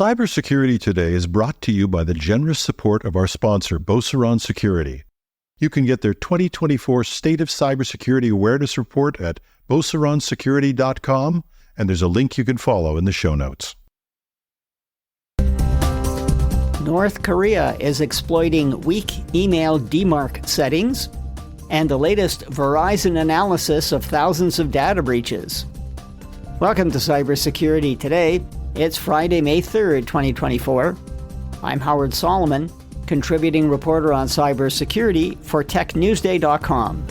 Cybersecurity Today is brought to you by the generous support of our sponsor, Beauceron Security. You can get their 2024 State of Cybersecurity Awareness Report at beauceronsecurity.com, and there's a link you can follow in the show notes. North Korea is exploiting weak email DMARC settings, and the latest Verizon analysis of thousands of data breaches. Welcome to Cybersecurity Today. It's Friday, May 3rd, 2024. I'm Howard Solomon, contributing reporter on cybersecurity for TechNewsday.com.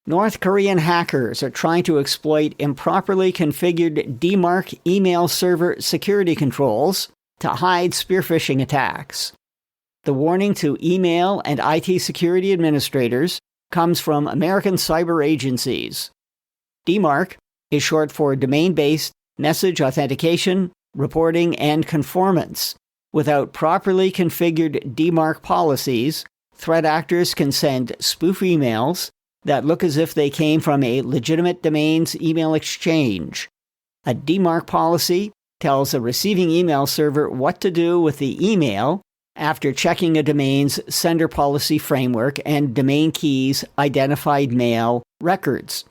North Korean hackers are trying to exploit improperly configured DMARC email server security controls to hide spearphishing attacks. The warning to email and IT security administrators comes from American cyber agencies. DMARC is short for Domain-Based Message Authentication, Reporting, and Conformance. Without properly configured DMARC policies, threat actors can send spoof emails that look as if they came from a legitimate domain's email exchange. A DMARC policy tells a receiving email server what to do with the email after checking a domain's sender policy framework and domain keys identified mail records.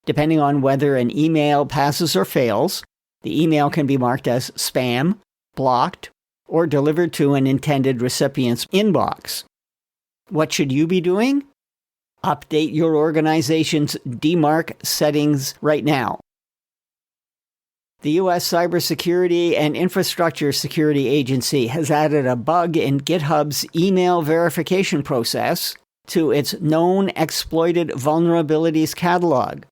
Depending on whether an email passes or fails, the email can be marked as spam, blocked, or delivered to an intended recipient's inbox. What should you be doing? Update your organization's DMARC settings right now. The U.S. Cybersecurity and Infrastructure Security Agency has added a bug in GitHub's email verification process to its known exploited vulnerabilities catalog.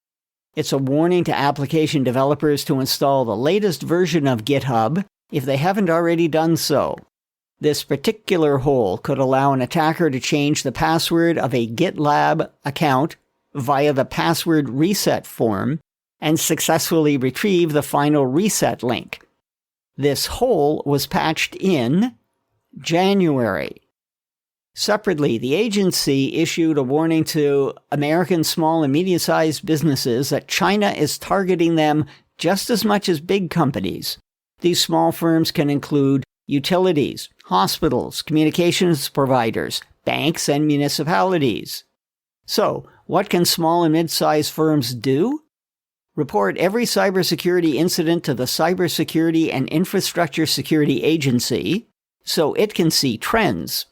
It's a warning to application developers to install the latest version of GitHub if they haven't already done so. This particular hole could allow an attacker to change the password of a GitLab account via the password reset form and successfully retrieve the final reset link. This hole was patched in January. Separately, the agency issued a warning to American small and medium-sized businesses that China is targeting them just as much as big companies. These small firms can include utilities, hospitals, communications providers, banks, and municipalities. So, what can small and mid-sized firms do? Report every cybersecurity incident to the Cybersecurity and Infrastructure Security Agency so it can see trends.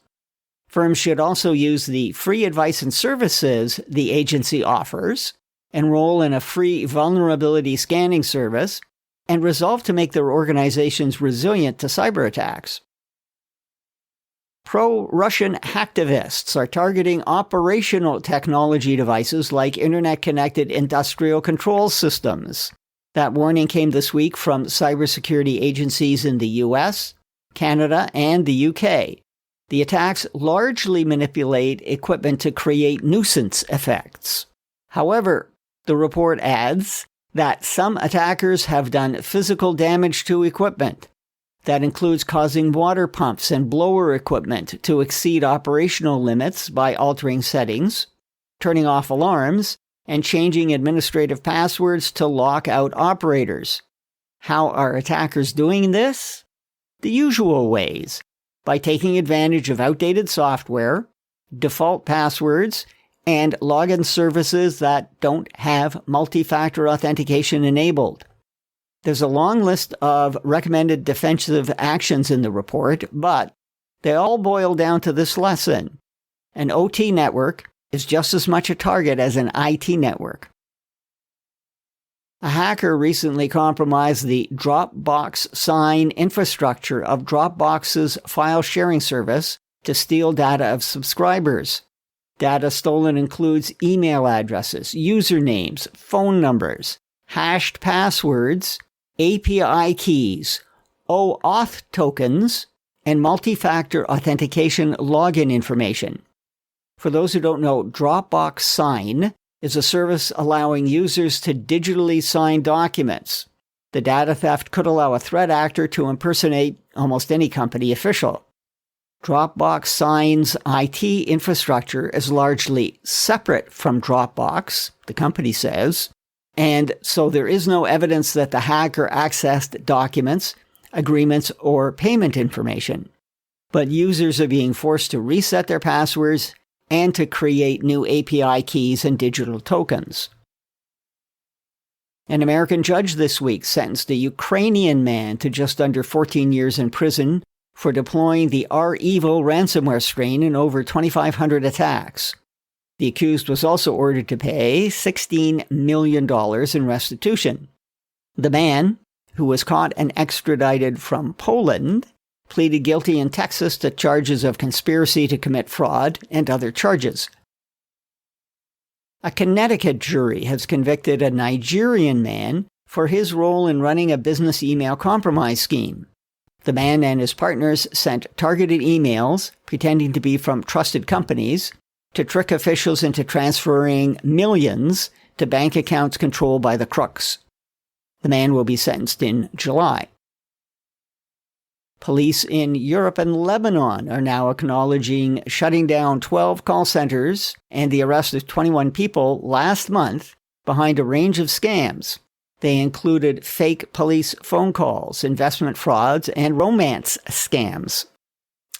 Firms should also use the free advice and services the agency offers, enroll in a free vulnerability scanning service, and resolve to make their organizations resilient to cyber attacks. Pro-Russian hacktivists are targeting operational technology devices like internet-connected industrial control systems. That warning came this week from cybersecurity agencies in the US, Canada, and the UK. The attacks largely manipulate equipment to create nuisance effects. However, the report adds that some attackers have done physical damage to equipment. That includes causing water pumps and blower equipment to exceed operational limits by altering settings, turning off alarms, and changing administrative passwords to lock out operators. How are attackers doing this? The usual ways: by taking advantage of outdated software, default passwords, and login services that don't have multi-factor authentication enabled. There's a long list of recommended defensive actions in the report, but they all boil down to this lesson. An OT network is just as much a target as an IT network. A hacker recently compromised the Dropbox Sign infrastructure of Dropbox's file sharing service to steal data of subscribers. Data stolen includes email addresses, usernames, phone numbers, hashed passwords, API keys, OAuth tokens, and multi-factor authentication login information. For those who don't know, Dropbox Sign is a service allowing users to digitally sign documents. The data theft could allow a threat actor to impersonate almost any company official. Dropbox Sign's IT infrastructure is largely separate from Dropbox, the company says, And so there is no evidence that the hacker accessed documents, agreements, or payment information. But users are being forced to reset their passwords and to create new API keys and digital tokens. An American judge this week sentenced a Ukrainian man to just under 14 years in prison for deploying the R-Evil ransomware strain in over 2,500 attacks. The accused was also ordered to pay $16 million in restitution. The man, who was caught and extradited from Poland, pleaded guilty in Texas to charges of conspiracy to commit fraud and other charges. A Connecticut jury has convicted a Nigerian man for his role in running a business email compromise scheme. The man and his partners sent targeted emails, pretending to be from trusted companies, to trick officials into transferring millions to bank accounts controlled by the crooks. The man will be sentenced in July. Police in Europe and Lebanon are now acknowledging shutting down 12 call centers and the arrest of 21 people last month behind a range of scams. They included fake police phone calls, investment frauds, and romance scams.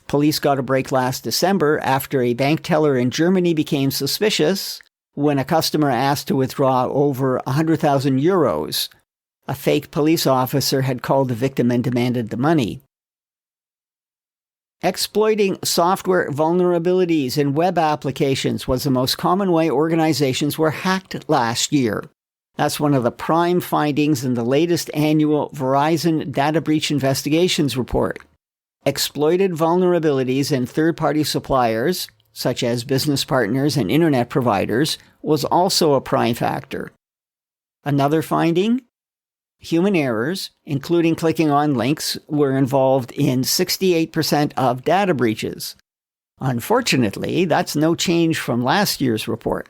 Police got a break last December after a bank teller in Germany became suspicious when a customer asked to withdraw over 100,000 euros. A fake police officer had called the victim and demanded the money. Exploiting software vulnerabilities in web applications was the most common way organizations were hacked last year. That's one of the prime findings in the latest annual Verizon Data Breach Investigations report. Exploited vulnerabilities in third-party suppliers, such as business partners and internet providers, was also a prime factor. Another finding? Human errors, including clicking on links, were involved in 68% of data breaches. Unfortunately, that's no change from last year's report.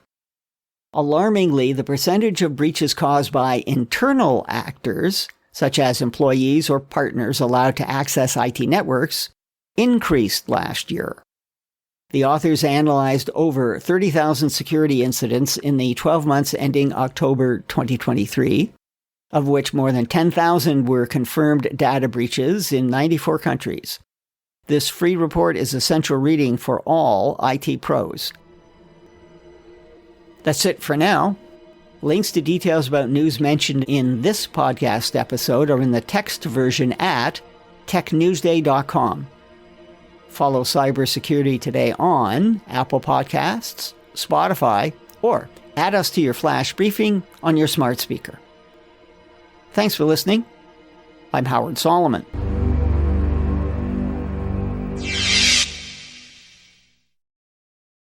Alarmingly, the percentage of breaches caused by internal actors, such as employees or partners allowed to access IT networks, increased last year. The authors analyzed over 30,000 security incidents in the 12 months ending October 2023, of which more than 10,000 were confirmed data breaches in 94 countries. This free report is essential reading for all IT pros. That's it for now. Links to details about news mentioned in this podcast episode are in the text version at technewsday.com. Follow Cybersecurity Today on Apple Podcasts, Spotify, or add us to your flash briefing on your smart speaker. Thanks for listening. I'm Howard Solomon.